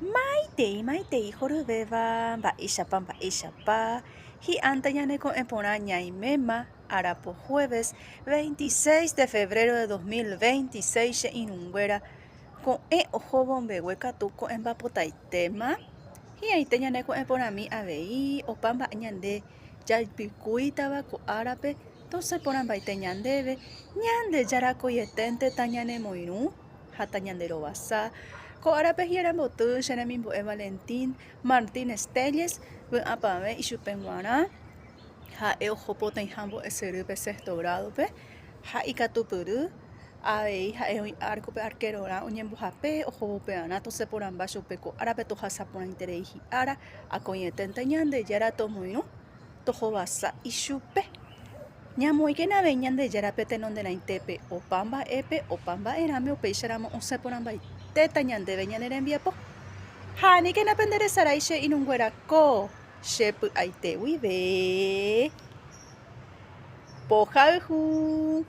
Maitei jorobeva mba'éichapa hi'ánta ñaneko'ẽ porã Tañande'arapo jueves 26 de febrero de 2026 che irũnguéra ko'ẽ ohóvo mbegue katu ko'ẽ mbapotaitéma hi'ãite ñaneko'ẽ porãmi avei opa mba'e ñande jaipykúitava ko árape toseporãmbaite ñandéve ñandejarakóieténteta ñanemoirũ ha tañanderovasa ko árape hi'aremboty che remimbo'e Valentín Martínez Telles vy'apavẽ ichupe g̃uarã ha'e oho potãiha mbo'esyrýpe sexto gradope ha ikatupyry avei ha'e oĩ arcope arquerorã oñembohape ohóvo pevarã toseporãmba chupe ko árape tohasa porãiterei hi'ára akóietente ñandejára tomoirũ tohovasa ichupe ñamoikẽne avei Ñandejárape tenonderãitépe opa mba'épe opa mba'erãme upéicharamo osẽporãmbaitéta ñandéve ñane rembiapo ha níquena penderecerái che irũnguérako chepy'aite guive Pohayhu.